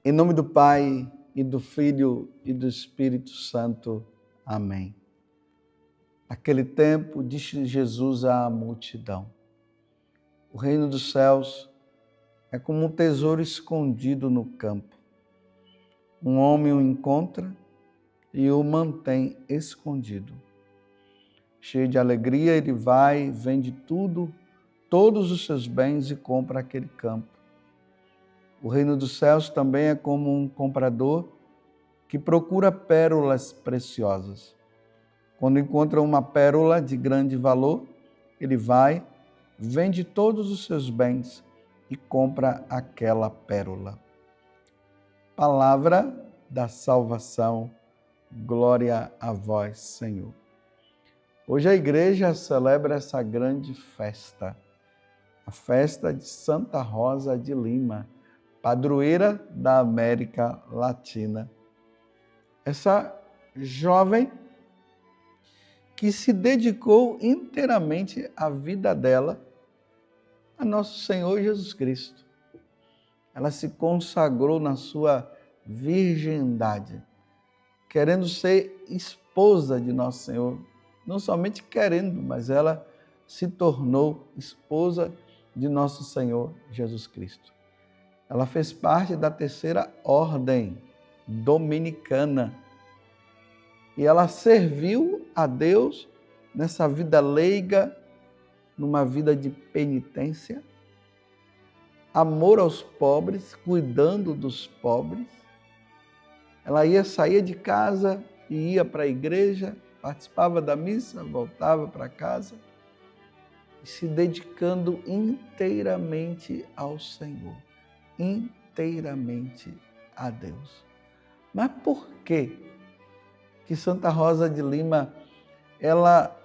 Em nome do Pai, e do Filho, e do Espírito Santo. Amém. Naquele tempo, disse Jesus à multidão: o reino dos céus é como um tesouro escondido no campo. Um homem o encontra e o mantém escondido. Cheio de alegria, ele vai, vende tudo, todos os seus bens e compra aquele campo. O reino dos céus também é como um comprador que procura pérolas preciosas. Quando encontra uma pérola de grande valor, ele vai, vende todos os seus bens e compra aquela pérola. Palavra da salvação. Glória a vós, Senhor. Hoje a igreja celebra essa grande festa, a festa de Santa Rosa de Lima, padroeira da América Latina. Essa jovem que se dedicou inteiramente a vida dela a nosso Senhor Jesus Cristo. Ela se consagrou na sua virgindade, querendo ser esposa de nosso Senhor. Não somente querendo, mas ela se tornou esposa de nosso Senhor Jesus Cristo. Ela fez parte da terceira ordem dominicana e ela serviu a Deus nessa vida leiga, numa vida de penitência, amor aos pobres, cuidando dos pobres. Ela saía de casa e ia para a igreja, participava da missa, voltava para casa e se dedicando inteiramente ao Senhor, inteiramente a Deus. Mas por que Santa Rosa de Lima, ela,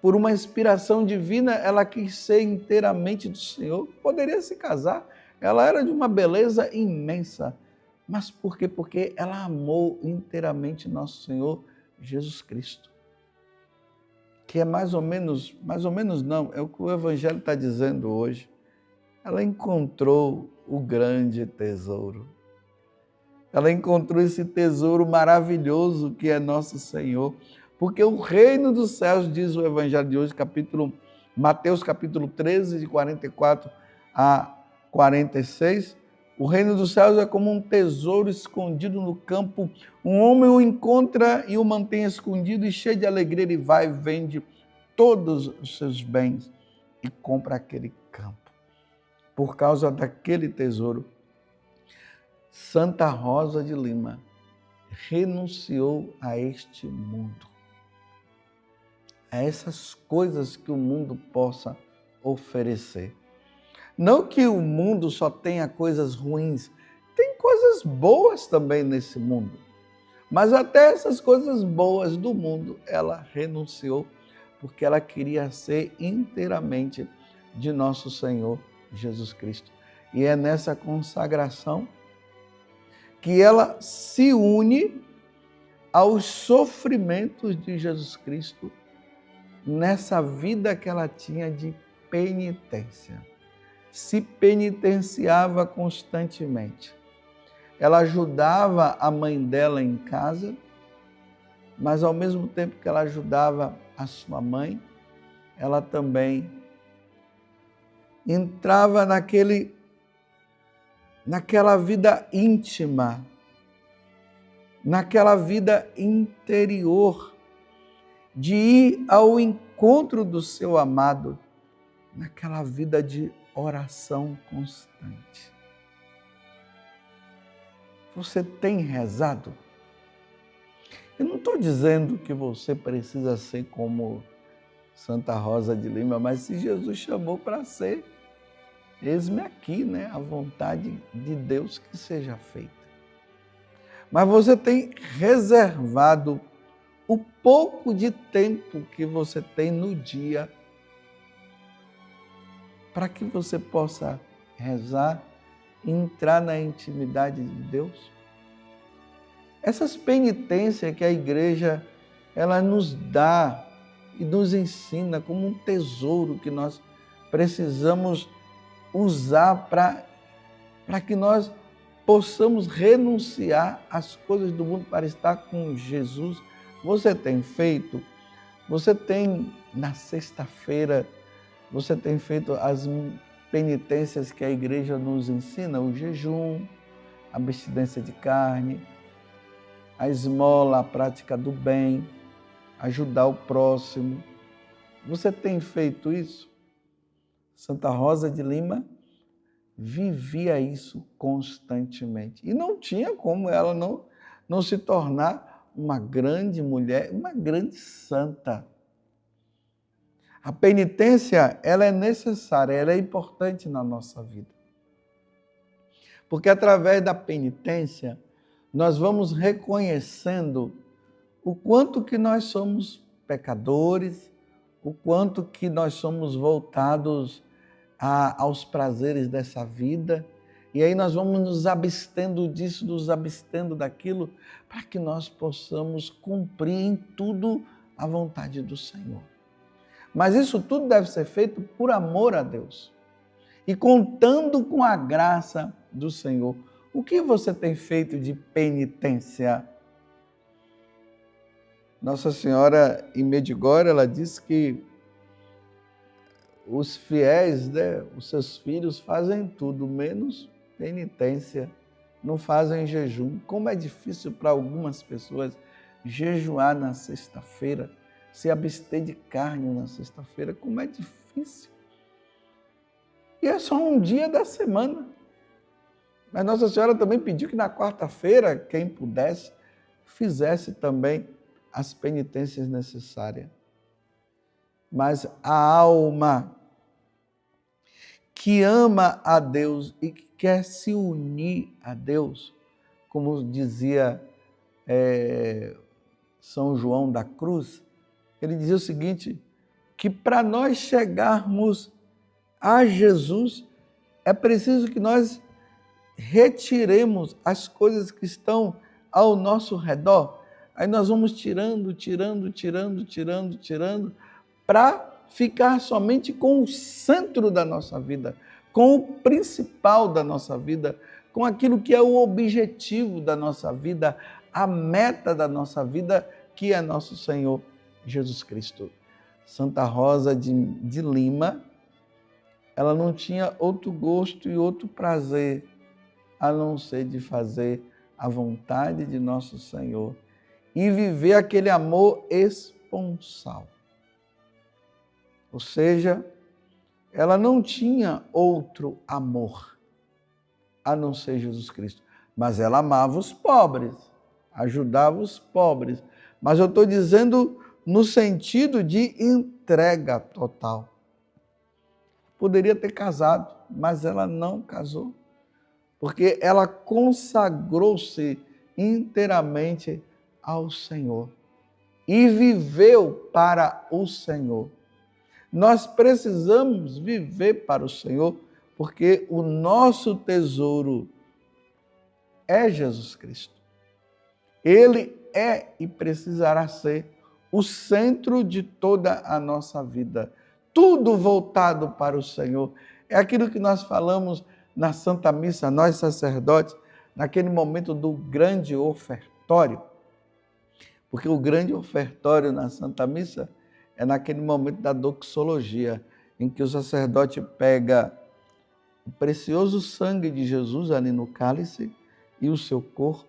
por uma inspiração divina, ela quis ser inteiramente do Senhor? Poderia se casar, ela era de uma beleza imensa. Mas por quê? Porque ela amou inteiramente nosso Senhor Jesus Cristo. Que é mais ou menos não, é o que o Evangelho está dizendo hoje. Ela encontrou o grande tesouro. Ela encontrou esse tesouro maravilhoso que é nosso Senhor. Porque o reino dos céus, diz o Evangelho de hoje, Mateus capítulo 13, de 44 a 46, o reino dos céus é como um tesouro escondido no campo. Um homem o encontra e o mantém escondido, e cheio de alegria ele vai, vende todos os seus bens e compra aquele campo. Por causa daquele tesouro, Santa Rosa de Lima renunciou a este mundo, a essas coisas que o mundo possa oferecer. Não que o mundo só tenha coisas ruins, tem coisas boas também nesse mundo. Mas até essas coisas boas do mundo, ela renunciou, porque ela queria ser inteiramente de nosso Senhor Jesus Cristo. E é nessa consagração que ela se une aos sofrimentos de Jesus Cristo, nessa vida que ela tinha de penitência. Se penitenciava constantemente. Ela ajudava a mãe dela em casa, mas ao mesmo tempo que ela ajudava a sua mãe, ela também entrava naquela vida íntima, naquela vida interior, de ir ao encontro do seu amado, naquela vida de oração constante. Você tem rezado? Eu não estou dizendo que você precisa ser como Santa Rosa de Lima, mas se Jesus chamou para ser, eis-me aqui, né? A vontade de Deus que seja feita. Mas você tem reservado o pouco de tempo que você tem no dia para que você possa rezar e entrar na intimidade de Deus? Essas penitências que a igreja ela nos dá e nos ensina como um tesouro que nós precisamos usar para que nós possamos renunciar às coisas do mundo para estar com Jesus. Você tem feito? Você tem, na sexta-feira, você tem feito as penitências que a igreja nos ensina? O jejum, a abstinência de carne, a esmola, a prática do bem, ajudar o próximo. Você tem feito isso? Santa Rosa de Lima vivia isso constantemente. E não tinha como ela não se tornar uma grande mulher, uma grande santa. A penitência, ela é necessária, ela é importante na nossa vida. Porque através da penitência, nós vamos reconhecendo o quanto que nós somos pecadores, o quanto que nós somos voltados aos prazeres dessa vida, e aí nós vamos nos abstendo disso, nos abstendo daquilo, para que nós possamos cumprir em tudo a vontade do Senhor. Mas isso tudo deve ser feito por amor a Deus e contando com a graça do Senhor. O que você tem feito de penitência? Nossa Senhora em Medjugorje, ela diz que os fiéis, os seus filhos, fazem tudo, menos penitência, não fazem jejum. Como é difícil para algumas pessoas jejuar na sexta-feira, se abster de carne na sexta-feira, como é difícil. E é só um dia da semana. Mas Nossa Senhora também pediu que na quarta-feira, quem pudesse, fizesse também as penitências necessárias. Mas a alma que ama a Deus e que quer se unir a Deus, como dizia São João da Cruz, ele dizia o seguinte, que para nós chegarmos a Jesus, é preciso que nós retiremos as coisas que estão ao nosso redor. Aí nós vamos tirando, para ficar somente com o centro da nossa vida, com o principal da nossa vida, com aquilo que é o objetivo da nossa vida, a meta da nossa vida, que é nosso Senhor Jesus Cristo. Santa Rosa de Lima, ela não tinha outro gosto e outro prazer a não ser de fazer a vontade de nosso Senhor e viver aquele amor esponsal. Ou seja, ela não tinha outro amor a não ser Jesus Cristo. Mas ela amava os pobres, ajudava os pobres. Mas eu estou dizendo no sentido de entrega total. Poderia ter casado, mas ela não casou, porque ela consagrou-se inteiramente ao Senhor e viveu para o Senhor. Nós precisamos viver para o Senhor, porque o nosso tesouro é Jesus Cristo. Ele é e precisará ser o centro de toda a nossa vida. Tudo voltado para o Senhor. É aquilo que nós falamos na Santa Missa, nós sacerdotes, naquele momento do grande ofertório. Porque o grande ofertório na Santa Missa é naquele momento da doxologia, em que o sacerdote pega o precioso sangue de Jesus ali no cálice e o seu corpo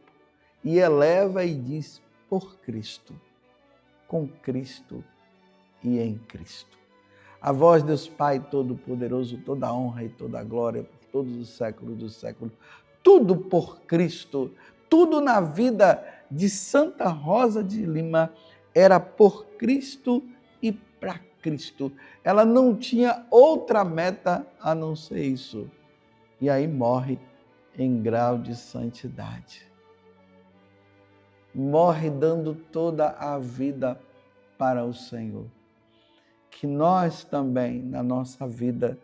e eleva e diz, por Cristo, com Cristo e em Cristo. A vós, Deus Pai Todo-Poderoso, toda a honra e toda a glória por todos os séculos dos séculos. Tudo por Cristo, tudo na vida de Santa Rosa de Lima era por Cristo e para Cristo. Ela não tinha outra meta a não ser isso. E aí morre em grau de santidade. Morre dando toda a vida para o Senhor. Que nós também, na nossa vida,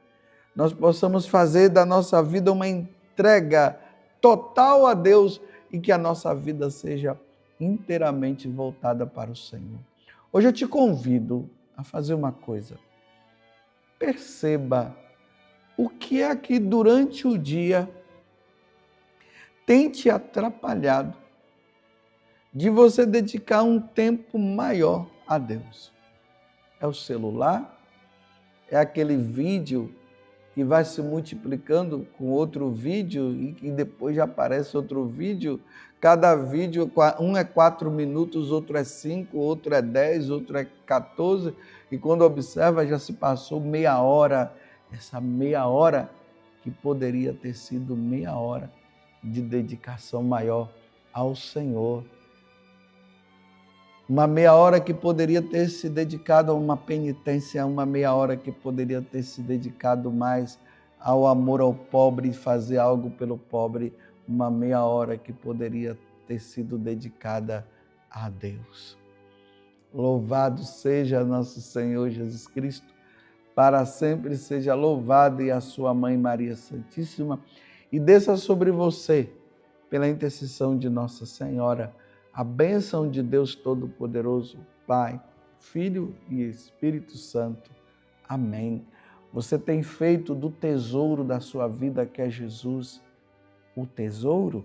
nós possamos fazer da nossa vida uma entrega total a Deus e que a nossa vida seja inteiramente voltada para o Senhor. Hoje eu te convido a fazer uma coisa. Perceba o que é que durante o dia tem te atrapalhado de você dedicar um tempo maior a Deus. É o celular? É aquele vídeo que vai se multiplicando com outro vídeo e depois já aparece outro vídeo? Cada vídeo, um é 4 minutos, outro é 5, outro é 10, outro é 14, e quando observa já se passou meia hora. Essa meia hora que poderia ter sido meia hora de dedicação maior ao Senhor. Uma meia hora que poderia ter se dedicado a uma penitência, uma meia hora que poderia ter se dedicado mais ao amor ao pobre e fazer algo pelo pobre, uma meia hora que poderia ter sido dedicada a Deus. Louvado seja nosso Senhor Jesus Cristo, para sempre seja louvado, e a sua mãe Maria Santíssima, e desça sobre você, pela intercessão de Nossa Senhora, a bênção de Deus Todo-Poderoso, Pai, Filho e Espírito Santo. Amém. Você tem feito do tesouro da sua vida, que é Jesus, o tesouro